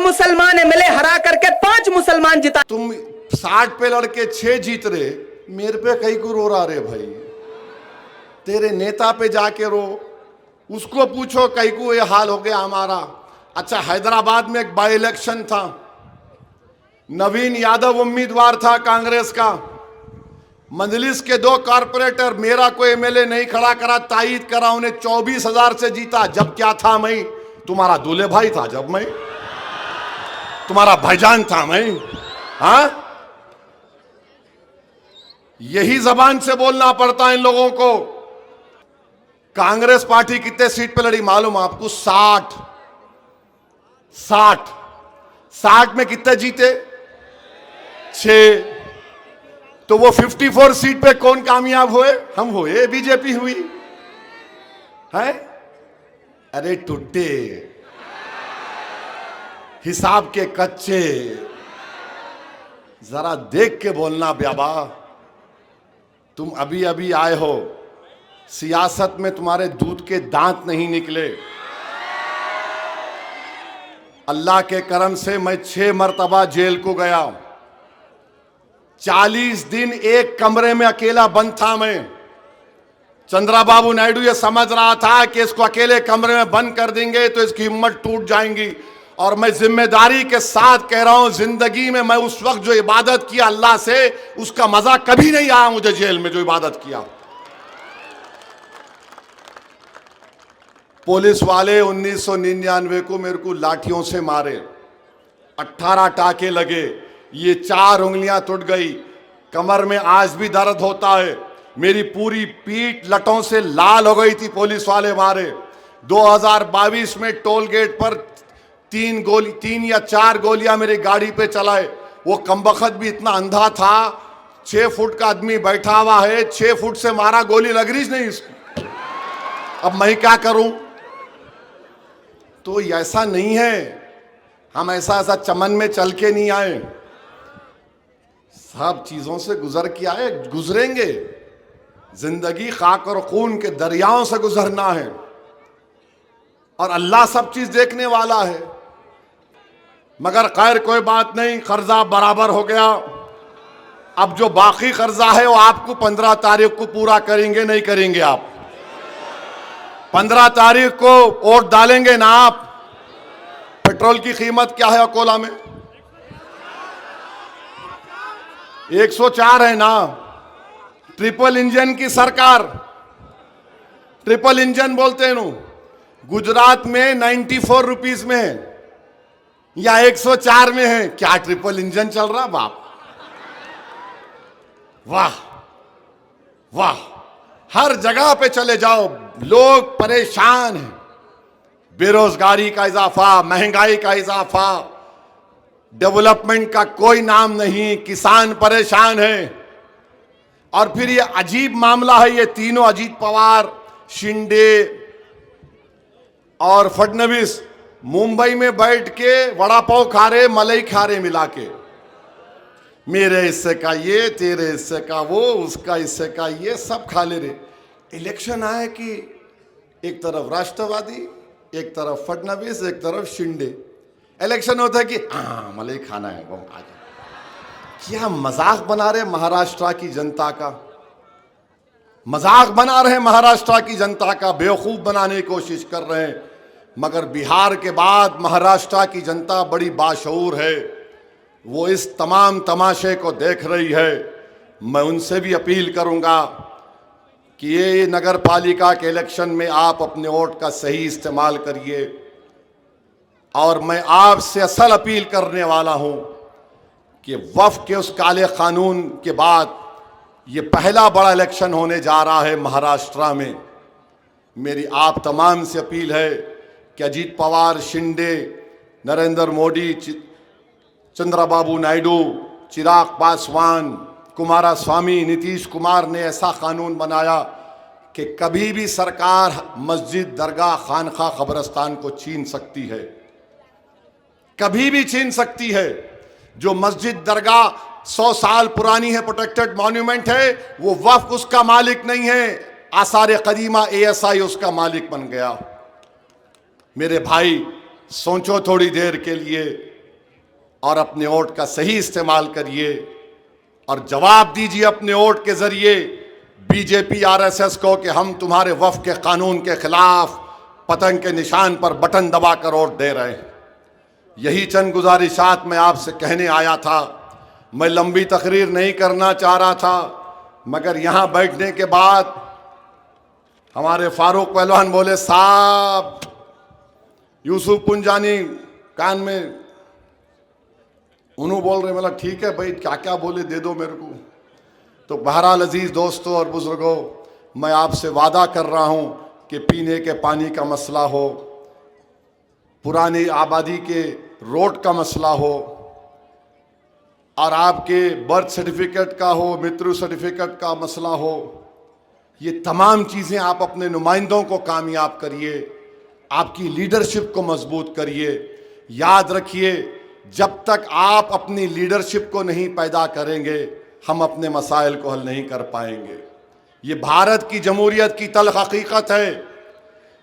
मुसलमान एमएलए हरा करके 5 मुसलमान जिता। तुम 60 पे लड़के 6 जीत रहे, मेरे पे कई को रो रहा रे भाई। तेरे नेता पे जाके रो, उसको पूछो कई को ये हाल हो गया हमारा। अच्छा, हैदराबाद में एक बाई इलेक्शन था, नवीन यादव उम्मीदवार था कांग्रेस का। मजलिस के 2 कारपोरेटर, मेरा कोई एमएलए नहीं खड़ा करा, तायीद करा, उन्हें 24,000 से जीता। जब क्या था, मैं तुम्हारा दूल्हे भाई था, जब मैं तुम्हारा भाईजान था मैं। हाँ, यही जबान से बोलना पड़ता है इन लोगों को। कांग्रेस पार्टी कितने सीट पे लड़ी मालूम आपको? 60 में कितने जीते? 6। तो वो 54 सीट पे कौन कामयाब हुए? हम हुए, बीजेपी हुई है। अरे टुट्टे, हिसाब के कच्चे, जरा देख के बोलना ब्याबा। तुम अभी अभी आए हो, सियासत में तुम्हारे दूध के दांत नहीं निकले। अल्लाह के करम से मैं 6 मरतबा जेल को गया। 40 दिन एक कमरे में अकेला बंद था मैं। चंद्रबाबू नायडू ये समझ रहा था कि इसको अकेले कमरे में बंद कर देंगे तो इसकी हिम्मत टूट जाएंगी। और मैं जिम्मेदारी के साथ कह रहा हूं, जिंदगी में मैं उस वक्त जो इबादत किया अल्लाह से, उसका मजा कभी नहीं आया मुझे जेल में जो इबादत किया। पुलिस वाले 1999 को मेरे को लाठियों से मारे, 18 टाके लगे, ये 4 उंगलियां टूट गई, कमर में आज भी दर्द होता है, मेरी पूरी पीठ लटों से लाल हो गई थी, पुलिस वाले मारे। 2022 में टोल गेट पर 3 या 4 गोलियां मेरी गाड़ी पे चलाए। वो कमबख्त भी इतना अंधा था, 6 फुट का आदमी बैठा हुआ है, 6 फुट से मारा, गोली लग रही नहीं इसको। अब मैं क्या करूं? तो ऐसा नहीं है, हम ऐसा चमन में चल के नहीं आए, सब चीजों से गुजर के आए, गुजरेंगे। जिंदगी खाक और खून के दरियाओं से गुजरना है, और अल्लाह सब चीज देखने वाला है। मगर खैर कोई बात नहीं, कर्जा बराबर हो गया। अब जो बाकी कर्जा है वो आपको 15 तारीख को पूरा करेंगे, नहीं करेंगे आप? 15 तारीख को वोट डालेंगे ना आप? पेट्रोल की कीमत क्या है अकोला में? 104 है ना। ट्रिपल इंजन की सरकार, ट्रिपल इंजन बोलते हैं नु, गुजरात में 94 रुपीस में है या 104 में है। क्या ट्रिपल इंजन चल रहा बाप? वाह वाह, हर जगह पे चले जाओ लोग परेशान हैं। बेरोजगारी का इजाफा, महंगाई का इजाफा, डेवलपमेंट का कोई नाम नहीं, किसान परेशान है। और फिर ये अजीब मामला है, ये तीनों, अजीत पवार, शिंदे और फडणवीस, मुंबई में बैठ के वड़ा पाव खा रहे, मलाई खा रहे मिला के। मेरे हिस्से का ये, तेरे हिस्से का वो, उसका हिस्से का ये, सब खा ले रहे। इलेक्शन आए कि एक तरफ राष्ट्रवादी, एक तरफ फडणवीस, एक तरफ शिंदे। इलेक्शन होता है कि हाँ मलाई खाना है, वो आ जाए। क्या मजाक बना रहे महाराष्ट्र की जनता का, मजाक बना रहे महाराष्ट्र की जनता का, बेवकूफ बनाने की कोशिश कर रहे हैं। मगर बिहार के बाद महाराष्ट्र की जनता बड़ी बाशऊर है, वो इस तमाम तमाशे को देख रही है। मैं उनसे भी अपील करूंगा कि ये नगर पालिका के इलेक्शन में आप अपने वोट का सही इस्तेमाल करिए। और मैं आपसे असल अपील करने वाला हूं कि वक्फ के उस काले कानून के बाद ये पहला बड़ा इलेक्शन होने जा रहा है महाराष्ट्र में। मेरी आप तमाम से अपील है कि अजीत पवार, शिंदे, नरेंद्र मोदी, चंद्रबाबू नायडू, चिराग पासवान, कुमारस्वामी, नीतीश कुमार ने ऐसा कानून बनाया कि कभी भी सरकार मस्जिद, दरगाह, खानखा, कब्रिस्तान को छीन सकती है, कभी भी छीन सकती है। जो मस्जिद, दरगाह 100 साल पुरानी है, प्रोटेक्टेड मॉन्यूमेंट है, वो वक्फ उसका मालिक नहीं है, आसार कदीमा ASI उसका मालिक बन गया। मेरे भाई सोचो थोड़ी देर के लिए, और अपने वोट का सही इस्तेमाल करिए और जवाब दीजिए अपने वोट के जरिए बीजेपी आरएसएस को कि हम तुम्हारे वफ़ के कानून के खिलाफ पतंग के निशान पर बटन दबाकर वोट दे रहे हैं। यही चंद गुजारिशात मैं आपसे कहने आया था। मैं लंबी तकरीर नहीं करना चाह रहा था, मगर यहाँ बैठने के बाद हमारे फारूक पहलवान बोले, साहब यूसुफ पुंजानी कान में उन्होंने बोल रहे, मतलब ठीक है भाई, क्या क्या बोले दे दो मेरे को। तो बहरहाल अजीज़ दोस्तों और बुजुर्गों, मैं आपसे वादा कर रहा हूँ कि पीने के पानी का मसला हो, पुरानी आबादी के रोड का मसला हो, और आपके बर्थ सर्टिफिकेट का हो, मृत्यु सर्टिफिकेट का मसला हो, ये तमाम चीज़ें आप अपने नुमाइंदों को कामयाब करिए, आपकी लीडरशिप को मजबूत करिए। याद रखिए, जब तक आप अपनी लीडरशिप को नहीं पैदा करेंगे, हम अपने मसाइल को हल नहीं कर पाएंगे। ये भारत की जमहूरियत की तल्ख हकीकत है।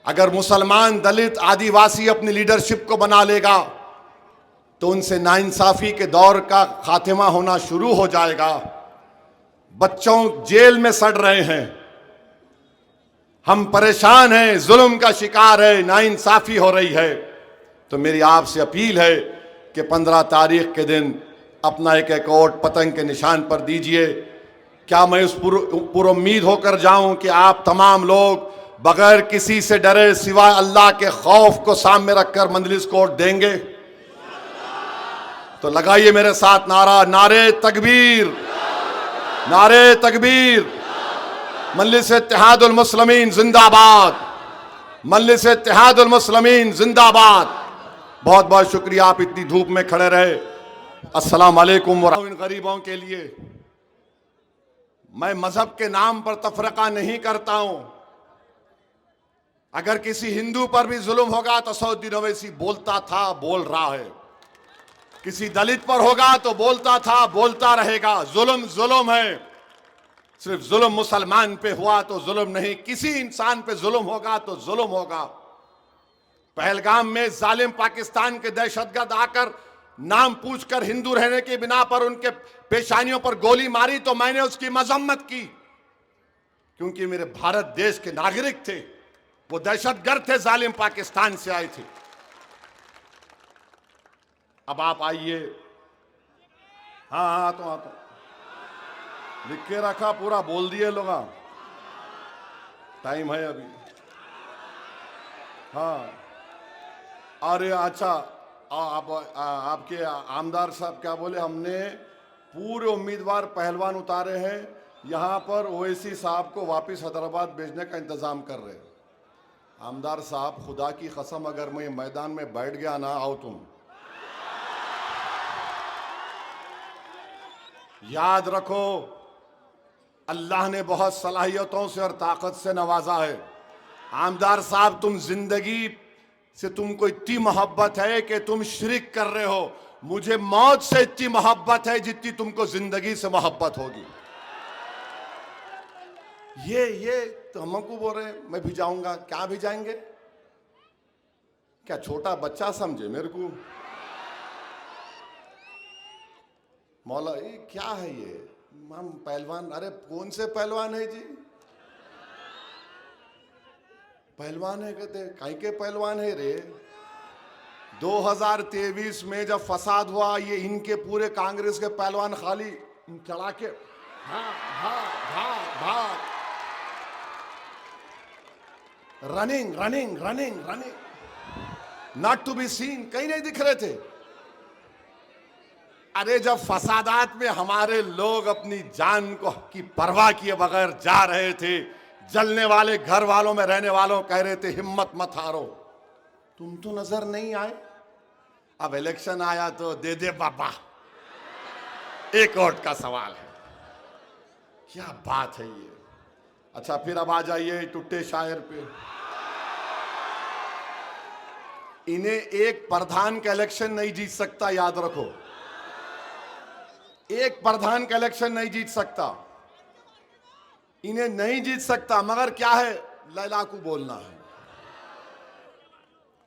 अगर मुसलमान, दलित, आदिवासी अपनी लीडरशिप को बना लेगा तो उनसे नाइंसाफ़ी के दौर का खात्मा होना शुरू हो जाएगा। बच्चों जेल में सड़ रहे हैं, हम परेशान हैं, जुल्म का शिकार है, नाइंसाफ़ी हो रही है। तो मेरी आपसे अपील है कि 15 तारीख के दिन अपना एक एक वोट पतंग के निशान पर दीजिए। क्या मैं उस पुरुम्मीद होकर जाऊं कि आप तमाम लोग बगैर किसी से डरे, सिवाय अल्लाह के खौफ को सामने रखकर मंजलिस को वोट देंगे? तो लगाइए मेरे साथ नारा, नारे तकबीर, नारे तकबीर। मजलिस इत्तेहादुल मुस्लिमीन जिंदाबाद, मजलिस इत्तेहादुल मुस्लिमीन जिंदाबाद। बहुत बहुत शुक्रिया, आप इतनी धूप में खड़े रहे। अस्सलाम वालेकुम। इन गरीबों के लिए मैं मजहब के नाम पर तफरका नहीं करता हूं। अगर किसी हिंदू पर भी जुल्म होगा तो सऊदी ओवैसी बोलता था, बोल रहा है। किसी दलित पर होगा तो बोलता था, बोलता रहेगा। जुल्म जुल्म है। सिर्फ जुल्म मुसलमान पे हुआ तो जुल्म नहीं, किसी इंसान पे जुल्म होगा तो जुल्म होगा। पहलगाम में जालिम पाकिस्तान के दहशतगर्द आकर नाम पूछकर हिंदू रहने की बिना पर उनके पेशानियों पर गोली मारी तो मैंने उसकी मजम्मत की, क्योंकि मेरे भारत देश के नागरिक थे, वो दहशतगर्द थे, जालिम पाकिस्तान से आए थे। अब आप आइए। हाँ तो लिख के रखा, पूरा बोल दिए लोग। टाइम है अभी। हाँ, अरे अच्छा, आपके आमदार साहब क्या बोले, हमने पूरे उम्मीदवार पहलवान उतारे हैं, यहाँ पर ओवैसी साहब को वापस हैदराबाद भेजने का इंतजाम कर रहे हैं। आमदार साहब, खुदा की कसम, अगर मैं मैदान में बैठ गया ना, आओ तुम। याद रखो, अल्लाह ने बहुत सलाहियतों से और ताकत से नवाजा है। आमदार साहब, तुम जिंदगी से तुमको इतनी मोहब्बत है कि तुम शिरक कर रहे हो। मुझे मौत से इतनी मोहब्बत है जितनी तुमको जिंदगी से मोहब्बत होगी। ये तो हमको बोल रहे हैं मैं भिजाऊंगा। क्या भिजाएंगे? क्या छोटा बच्चा समझे मेरे को? मौला, ये क्या है ये? हम पहलवान? अरे कौन से पहलवान है जी? पहलवान है कहते, काहे के पहलवान है रे? 2023 में जब फसाद हुआ, ये इनके पूरे कांग्रेस के पहलवान खाली चढ़ा के भाग running running running running, not to be seen, कहीं नहीं दिख रहे थे। अरे जब फसादात में हमारे लोग अपनी जान को की परवाह किए बगैर जा रहे थे, जलने वाले घर वालों में रहने वालों कह रहे थे हिम्मत मत हारो, तुम तो नजर नहीं आए। अब इलेक्शन आया तो दे दे बाबा, एक वोट का सवाल है। क्या बात है ये? अच्छा, फिर अब आ जाइए टुट्टे शायर पे। इन्हें एक प्रधान का इलेक्शन नहीं जीत सकता, याद रखो, एक प्रधान का इलेक्शन नहीं जीत सकता, इन्हें नहीं जीत सकता। मगर क्या है, लैला को बोलना है।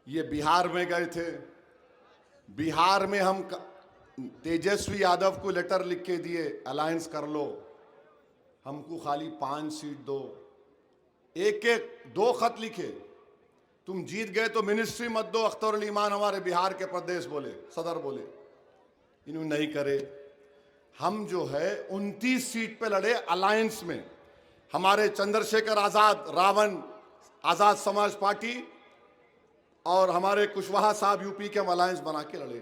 ये बिहार में गए थे, बिहार में हम तेजस्वी यादव को लेटर लिख के दिए, अलायंस कर लो, हमको खाली 5 सीट दो। एक एक 2 खत लिखे, तुम जीत गए तो मिनिस्ट्री मत दो, अख्तर अली ईमान हमारे बिहार के प्रदेश बोले, सदर बोले, इन्होंने नहीं करे। हम जो है 29 सीट पे लड़े अलायंस में, हमारे चंद्रशेखर आजाद, रावण आजाद समाज पार्टी और हमारे कुशवाहा साहब यूपी के हम अलायंस बना के लड़े।